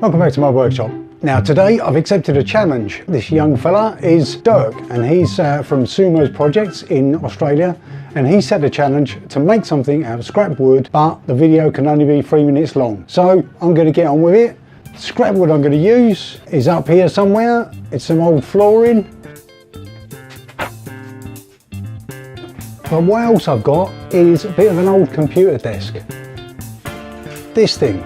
Welcome back to my workshop. Now today I've accepted a challenge. This young fella is Dirk and he's from Sumo's projects in Australia, and he set a challenge to make something out of scrap wood, but the video can only be 3 minutes long. So I'm going to get on with it. The scrap wood I'm going to use is up here somewhere. It's some old flooring. But what else I've got is a bit of an old computer desk. This thing,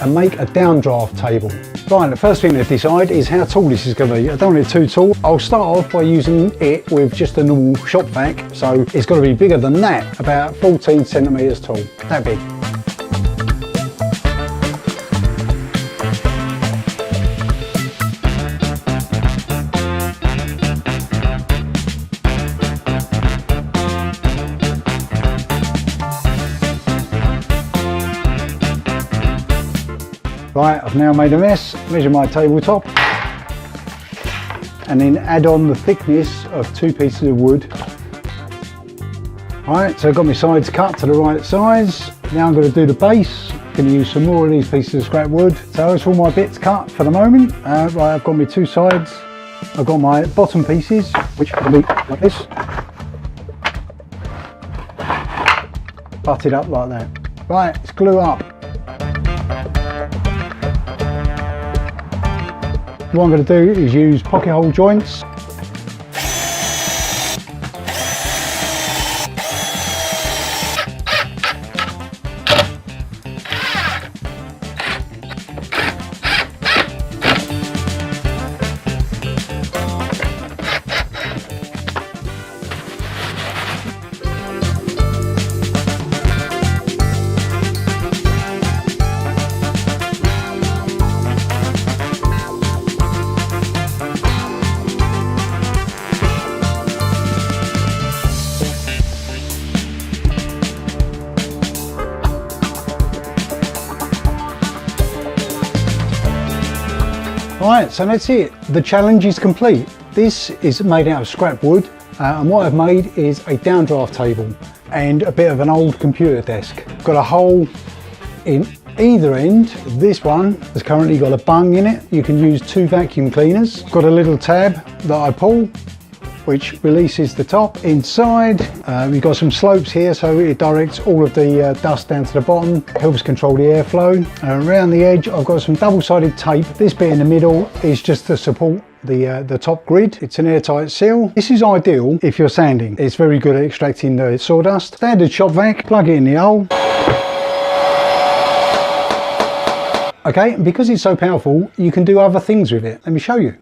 and make a downdraft table. Right, the first thing to decide is how tall this is going to be. I don't want it too tall. I'll start off by using it with just a normal shop vac, so it's got to be bigger than that, about 14 centimetres tall, that big. Right, I've now made a mess, measure my tabletop, and then add on the thickness of 2 pieces of wood. Right, so I've got my sides cut to the right size. Now I'm going to do the base. I'm going to use some more of these pieces of scrap wood. So that's all my bits cut for the moment. Right, I've got my 2 sides. I've got my bottom pieces, which are going to be like this. Butted up like that. Right, let's glue up. What I'm going to do is use pocket hole joints. Right, so that's it. The challenge is complete. This is made out of scrap wood, and what I've made is a downdraft table and a bit of an old computer desk. Got a hole in either end. This one has currently got a bung in it. You can use 2 vacuum cleaners. Got a little tab that I pull, which releases the top. Inside, we've got some slopes here, so it directs all of the dust down to the bottom, helps control the airflow. Around the edge, I've got some double-sided tape. This bit in the middle is just to support the top grid. It's an airtight seal. This is ideal if you're sanding. It's very good at extracting the sawdust. Standard shop vac, plug it in the hole. Okay, and because it's so powerful, you can do other things with it. Let me show you.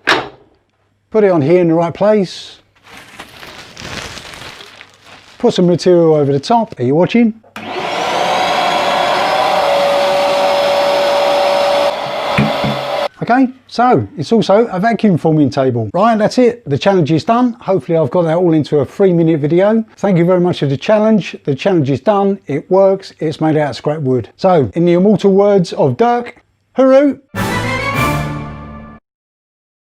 Put it on here in the right place. Put some material over the top. Are you watching? Okay, so it's also a vacuum forming table. Right, that's it. The challenge is done. Hopefully I've got that all into a 3-minute video. Thank you very much for the challenge. The challenge is done. It works. It's made out of scrap wood. So, in the immortal words of Dirk, hooroo!